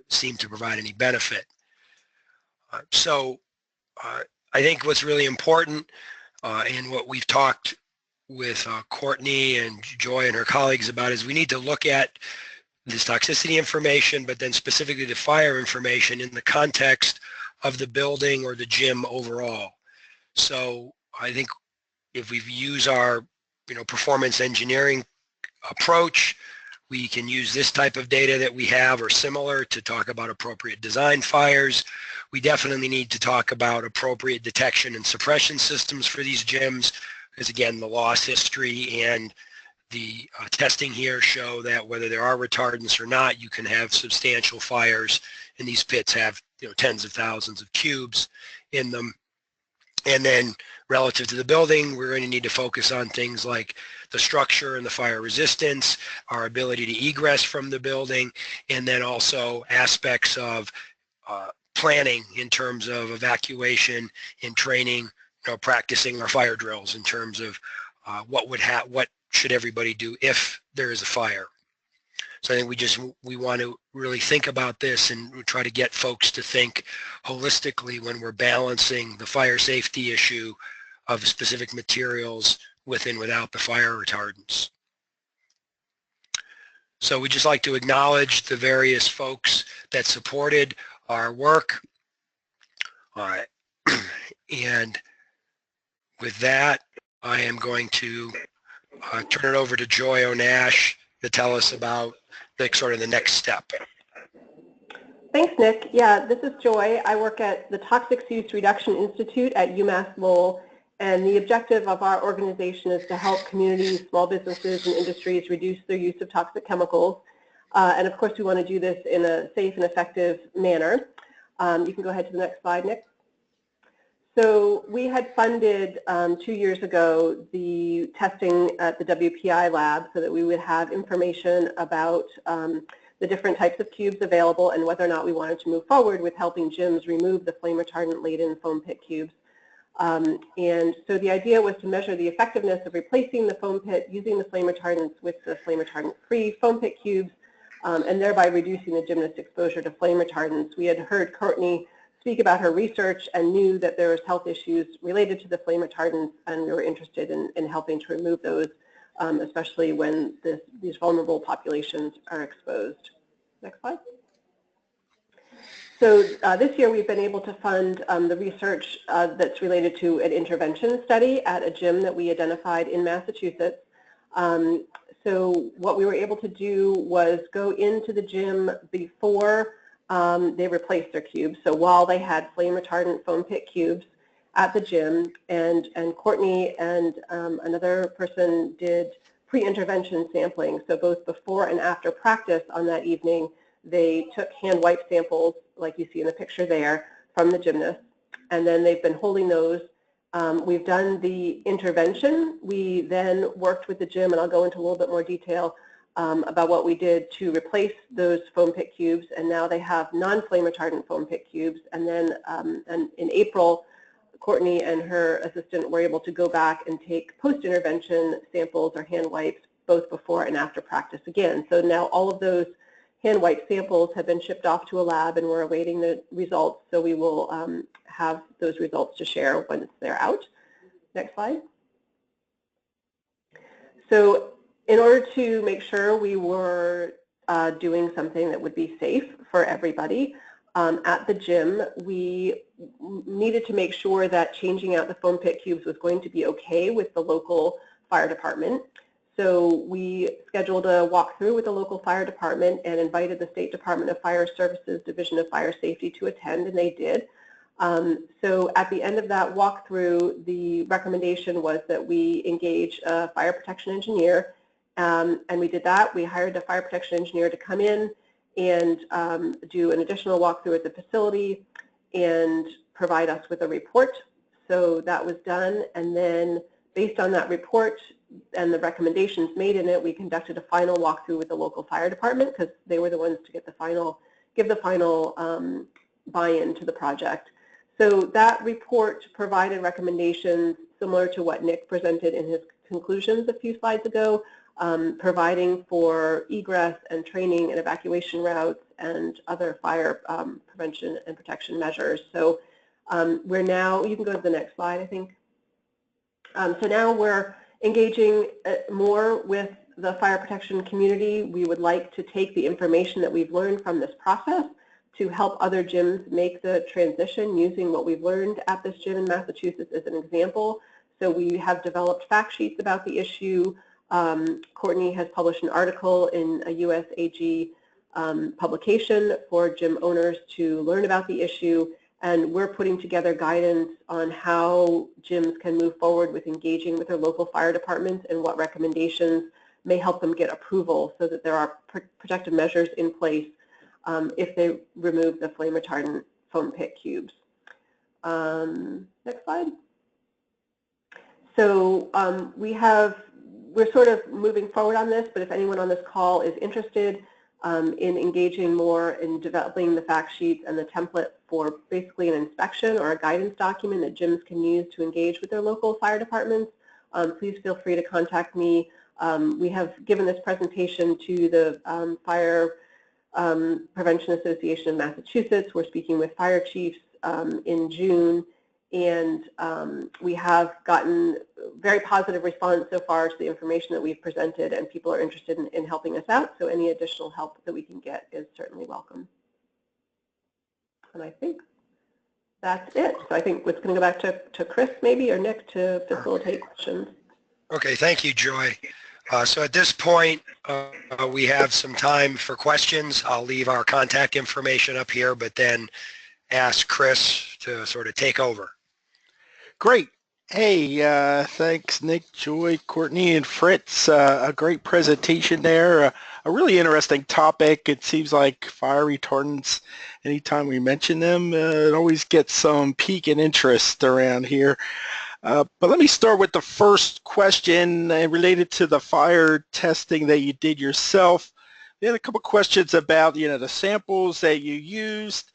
seem to provide any benefit. I think what's really important, and what we've talked with Courtney and Joy and her colleagues about, is we need to look at this toxicity information, but then specifically the fire information in the context of the building or the gym overall. So I think if we use our performance engineering approach, we can use this type of data that we have or similar to talk about appropriate design fires. We definitely need to talk about appropriate detection and suppression systems for these gyms, because again, the loss history and the testing here show that whether there are retardants or not, you can have substantial fires, and these pits have tens of thousands of cubes in them. And then relative to the building, we're going to need to focus on things like the structure and the fire resistance, our ability to egress from the building, and then also aspects of planning in terms of evacuation and training, practicing our fire drills in terms of what should everybody do if there is a fire. So I think we want to really think about this and try to get folks to think holistically when we're balancing the fire safety issue of specific materials with and without the fire retardants. So we'd just like to acknowledge the various folks that supported our work. And with that, I am going to turn it over to Joy Onasch to tell us about the next step. Thanks, Nick. Yeah, this is Joy. I work at the Toxics Use Reduction Institute at UMass Lowell, and the objective of our organization is to help communities, small businesses, and industries reduce their use of toxic chemicals. And of course, we want to do this in a safe and effective manner. You can go ahead to the next slide, Nick. So we had funded 2 years ago the testing at the WPI lab so that we would have information about the different types of cubes available and whether or not we wanted to move forward with helping gyms remove the flame retardant laden foam pit cubes. And so the idea was to measure the effectiveness of replacing the foam pit using the flame retardants with the flame retardant-free foam pit cubes, and thereby reducing the gymnast exposure to flame retardants. We had heard Courtney speak about her research and knew that there was health issues related to the flame retardants, and we were interested in helping to remove those, especially when these vulnerable populations are exposed. Next slide. So this year we've been able to fund the research that's related to an intervention study at a gym that we identified in Massachusetts. So what we were able to do was go into the gym before they replaced their cubes. So while they had flame retardant foam pit cubes at the gym, and Courtney and another person did pre-intervention sampling. So both before and after practice on that evening, they took hand wipe samples like you see in the picture there, from the gymnasts. And then they've been holding those. We've done the intervention. We then worked with the gym, and I'll go into a little bit more detail about what we did to replace those foam pit cubes, and now they have non-flame retardant foam pit cubes. And then and in April, Courtney and her assistant were able to go back and take post-intervention samples or hand wipes both before and after practice again. So now all of those hand wipe samples have been shipped off to a lab, and we're awaiting the results. So we will have those results to share once they're out. Next slide. So in order to make sure we were doing something that would be safe for everybody, at the gym, we needed to make sure that changing out the foam pit cubes was going to be okay with the local fire department. So we scheduled a walkthrough with the local fire department and invited the State Department of Fire Services Division of Fire Safety to attend, and they did. So at the end of that walkthrough, the recommendation was that we engage a fire protection engineer, and we did that. We hired a fire protection engineer to come in and do an additional walkthrough at the facility and provide us with a report. So that was done, and then based on that report and the recommendations made in it, we conducted a final walkthrough with the local fire department because they were the ones to get the final, give the final buy-in to the project. So that report provided recommendations similar to what Nick presented in his conclusions a few slides ago, providing for egress and training and evacuation routes and other fire prevention and protection measures. So we're now, you can go to the next slide, I think. So now we're engaging more with the fire protection community. We would like to take the information that we've learned from this process to help other gyms make the transition using what we've learned at this gym in Massachusetts as an example. So we have developed fact sheets about the issue. Courtney has published an article in a USAG publication for gym owners to learn about the issue, and we're putting together guidance on how gyms can move forward with engaging with their local fire departments and what recommendations may help them get approval so that there are protective measures in place if they remove the flame retardant foam pit cubes. Next slide. So we're sort of moving forward on this, but if anyone on this call is interested in engaging more in developing the fact sheets and the template for basically an inspection or a guidance document that gyms can use to engage with their local fire departments, please feel free to contact me. We have given this presentation to the Fire Prevention Association of Massachusetts. We're speaking with fire chiefs in June, and we have gotten very positive response so far to the information that we've presented, and people are interested in helping us out, so any additional help that we can get is certainly welcome. And I think that's it. So I think it's going to go back to Chris maybe, or Nick, to facilitate questions. Okay, thank you, Joy. So at this point, we have some time for questions. I'll leave our contact information up here, but then ask Chris to sort of take over. Great. Hey, thanks, Nick, Joy, Courtney, and Fritz. A great presentation there. A really interesting topic. It seems like fire retardants, anytime we mention them, it always gets some pique and interest around here. But let me start with the first question related to the fire testing that you did yourself. We had a couple questions about, the samples that you used.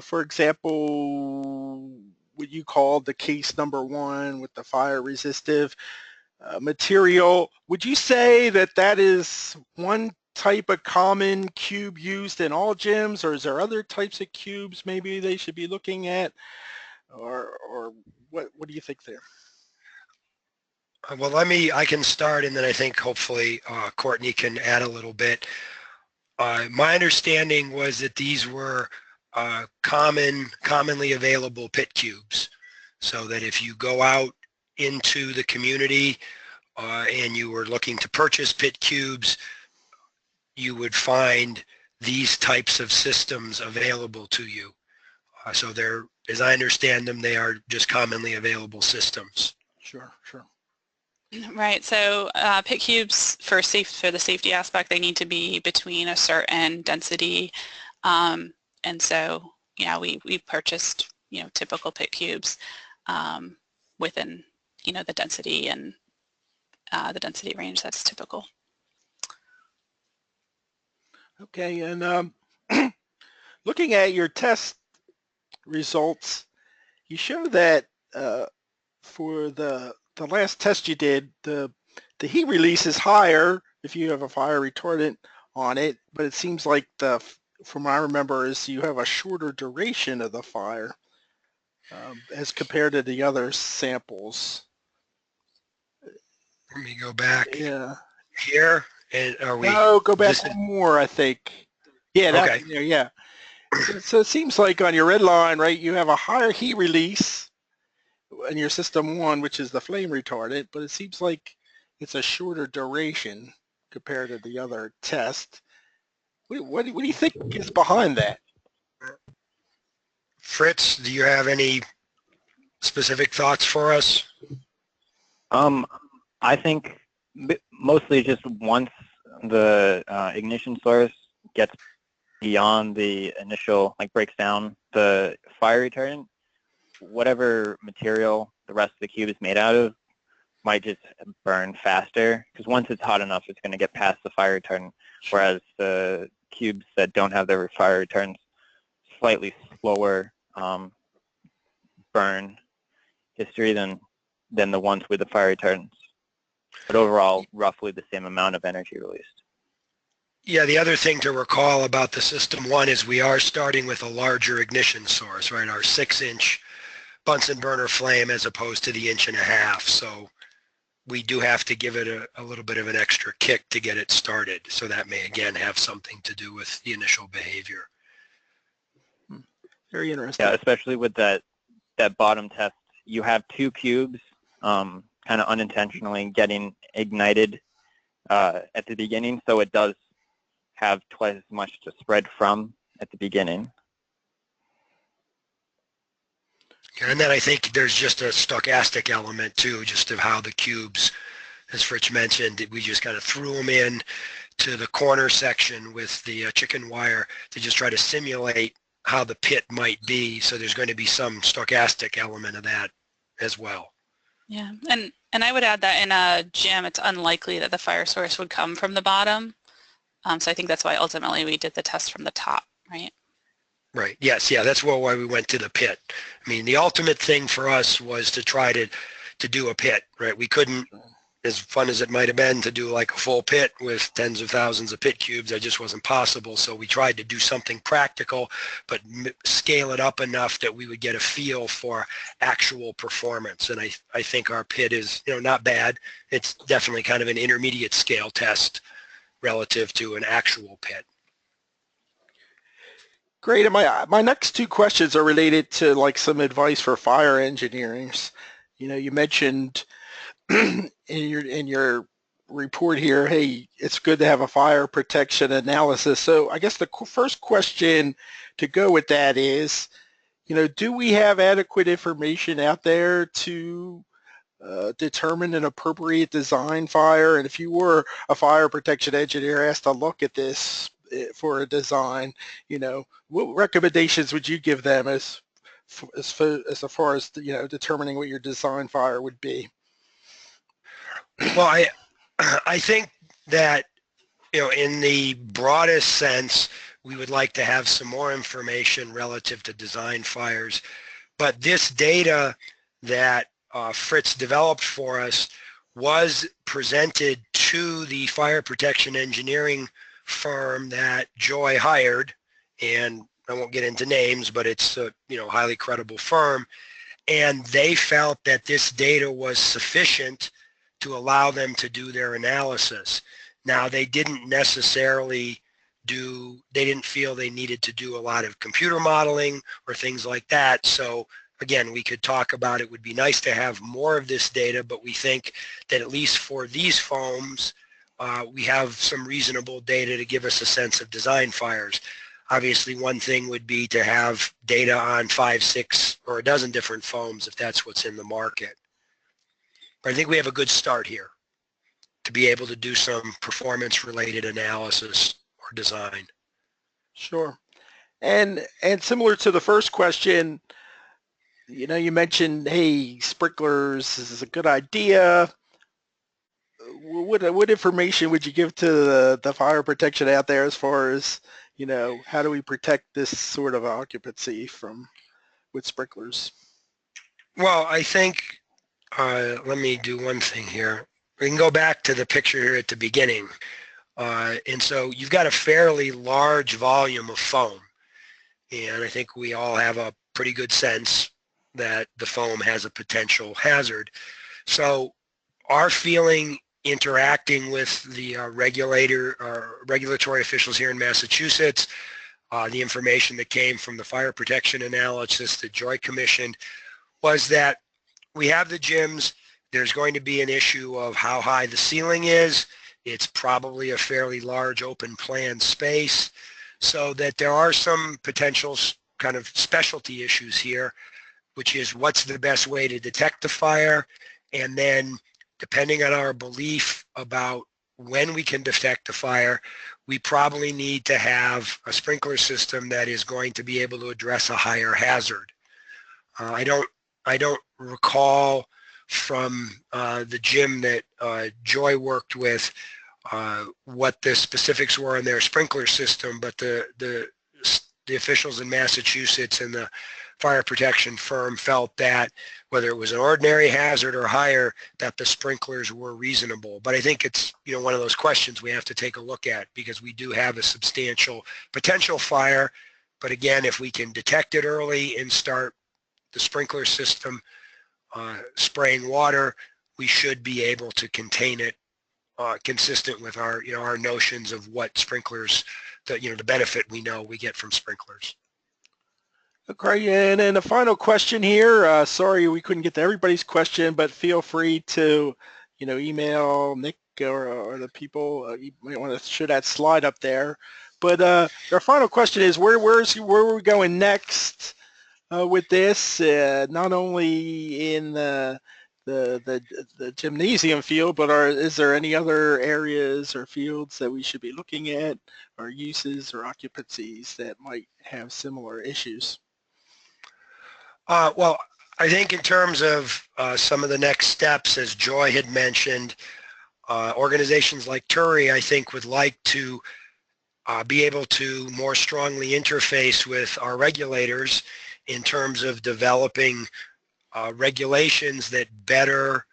For example, what you called the case number 1 with the fire resistive material. Would you say that that is one type of common cube used in all gyms, or is there other types of cubes maybe they should be looking at, or what do you think there? Well, I can start, and then I think hopefully Courtney can add a little bit. My understanding was that these were commonly available pit cubes, so that if you go out into the community and you were looking to purchase pit cubes, you would find these types of systems available to you. So they're, as I understand them, they are just commonly available systems. Sure. Right. So pit cubes for the safety aspect, they need to be between a certain density and And so, we purchased, typical pit cubes within, the density and the density range that's typical. Okay, and looking at your test results, you show that for the last test you did, the heat release is higher if you have a fire retardant on it, but it seems like from what I remember is you have a shorter duration of the fire as compared to the other samples. Let me go back. Yeah. Here, and are we? No, go back one more, I think. Yeah, that okay. one there, yeah. So it seems like on your red line, right, you have a higher heat release in your system 1, which is the flame retardant, but it seems like it's a shorter duration compared to the other test. What do you think is behind that? Fritz, do you have any specific thoughts for us? I think mostly just once the ignition source gets beyond the initial, breaks down the fire retardant, whatever material the rest of the cube is made out of might just burn faster, because once it's hot enough, it's going to get past the fire retardant, whereas the cubes that don't have their fire retardants, slightly slower burn history than the ones with the fire retardants. But overall, roughly the same amount of energy released. Yeah, the other thing to recall about the system 1 is we are starting with a larger ignition source, right? Our 6-inch Bunsen burner flame as opposed to the 1.5 inches. So we do have to give it a little bit of an extra kick to get it started. So that may again have something to do with the initial behavior. Very interesting. Yeah, especially with that bottom test, you have 2 cubes kind of unintentionally getting ignited at the beginning, so it does have twice as much to spread from at the beginning. And then I think there's just a stochastic element too, just of how the cubes, as Fritz mentioned, we just kind of threw them in to the corner section with the chicken wire to just try to simulate how the pit might be. So there's going to be some stochastic element of that as well. Yeah, and I would add that in a gym, it's unlikely that the fire source would come from the bottom. So I think that's why ultimately we did the test from the top, right? Right. Yes. Yeah. That's why we went to the pit. I mean, the ultimate thing for us was to try to do a pit, right? We couldn't, as fun as it might have been to do like a full pit with tens of thousands of pit cubes, that just wasn't possible. So we tried to do something practical, but scale it up enough that we would get a feel for actual performance. And I think our pit is, not bad. It's definitely kind of an intermediate scale test relative to an actual pit. Great. And my next 2 questions are related to some advice for fire engineers. You mentioned in your report here, hey, it's good to have a fire protection analysis. So I guess the first question to go with that is, do we have adequate information out there to determine an appropriate design fire? And if you were a fire protection engineer asked to look at this for a design, what recommendations would you give them as far as determining what your design fire would be? Well, I think that in the broadest sense, we would like to have some more information relative to design fires, but this data that Fritz developed for us was presented to the fire protection engineering firm that Joy hired, and I won't get into names, but it's a highly credible firm, and they felt that this data was sufficient to allow them to do their analysis. Now, they didn't necessarily they didn't feel they needed to do a lot of computer modeling or things like that. So again, we could talk about it would be nice to have more of this data, but we think that at least for these foams, we have some reasonable data to give us a sense of design fires. Obviously, one thing would be to have data on 5, 6, or a dozen different foams if that's what's in the market. But I think we have a good start here to be able to do some performance-related analysis or design. Sure. And similar to the first question, you mentioned, hey, sprinklers, this is a good idea. What information would you give to the fire protection out there as far as, how do we protect this sort of occupancy with sprinklers? Well, I think, let me do one thing here. We can go back to the picture here at the beginning. And so you've got a fairly large volume of foam. And I think we all have a pretty good sense that the foam has a potential hazard. So our feeling interacting with the regulatory officials here in Massachusetts, the information that came from the fire protection analysis that Joy commissioned, was that we have the gyms. There's going to be an issue of how high the ceiling is. It's probably a fairly large open plan space, so that there are some potential kind of specialty issues here, which is what's the best way to detect the fire, and then depending on our belief about when we can detect the fire, we probably need to have a sprinkler system that is going to be able to address a higher hazard. I don't recall from the gym that Joy worked with what the specifics were in their sprinkler system, but the officials in Massachusetts and the fire protection firm felt that whether it was an ordinary hazard or higher, that the sprinklers were reasonable. But I think it's one of those questions we have to take a look at, because we do have a substantial potential fire. But again, if we can detect it early and start the sprinkler system spraying water, we should be able to contain it, consistent with our our notions of what sprinklers, the benefit we know we get from sprinklers. Okay, and then the final question here. Sorry we couldn't get to everybody's question, but feel free to email Nick or the people. You might want to show that slide up there. But our final question is, where are we going next with this? Not only in the gymnasium field, but is there any other areas or fields that we should be looking at, or uses or occupancies that might have similar issues? Well, I think in terms of some of the next steps, as Joy had mentioned, organizations like TURI, I think, would like to be able to more strongly interface with our regulators in terms of developing regulations that better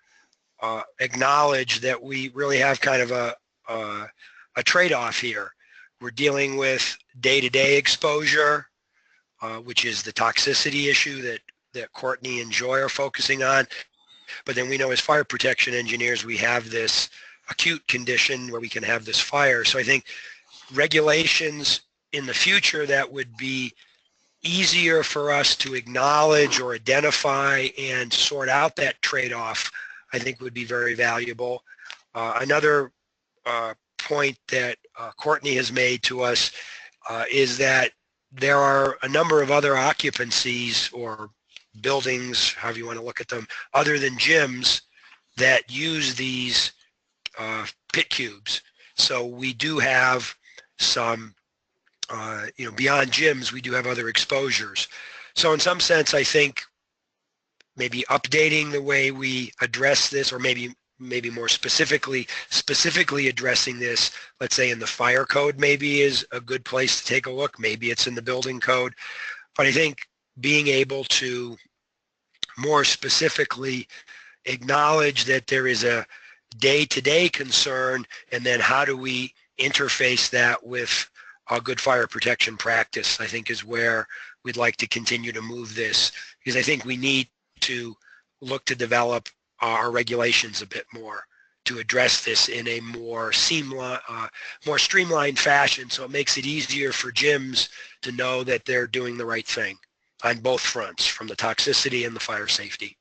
acknowledge that we really have kind of a trade-off here. We're dealing with day-to-day exposure, which is the toxicity issue that Courtney and Joy are focusing on. But then we know as fire protection engineers, we have this acute condition where we can have this fire. So I think regulations in the future that would be easier for us to acknowledge or identify and sort out that trade-off, I think would be very valuable. Another point that Courtney has made to us is that there are a number of other occupancies or buildings, however you want to look at them, other than gyms that use these pit cubes. So we do have some, beyond gyms, we do have other exposures. So in some sense, I think maybe updating the way we address this, or maybe more specifically addressing this, let's say in the fire code, maybe is a good place to take a look. Maybe it's in the building code. But I think being able to more specifically acknowledge that there is a day-to-day concern, and then how do we interface that with a good fire protection practice, I think is where we'd like to continue to move this, because I think we need to look to develop our regulations a bit more to address this in a more streamlined fashion, so it makes it easier for gyms to know that they're doing the right thing on both fronts, from the toxicity and the fire safety.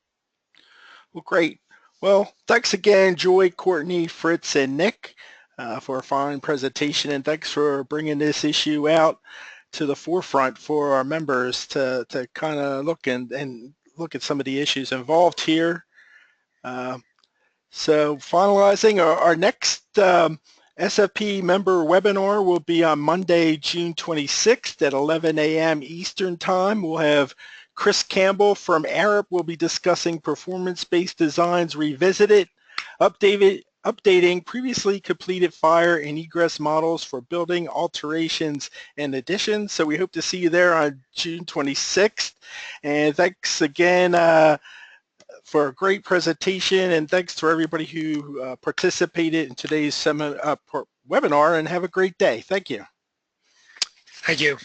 Well, great. Well, thanks again, Joy, Courtney, Fritz, and Nick for a fine presentation, and thanks for bringing this issue out to the forefront for our members to kind of look and look at some of the issues involved here. So finalizing our next SFPE member webinar will be on Monday, June 26th at 11 a.m. Eastern Time. We'll have Chris Campbell from Arup will be discussing performance-based designs revisited, updating previously completed fire and egress models for building alterations and additions. So we hope to see you there on June 26th. And thanks again for a great presentation, and thanks to everybody who participated in today's webinar, and have a great day. Thank you. Thank you.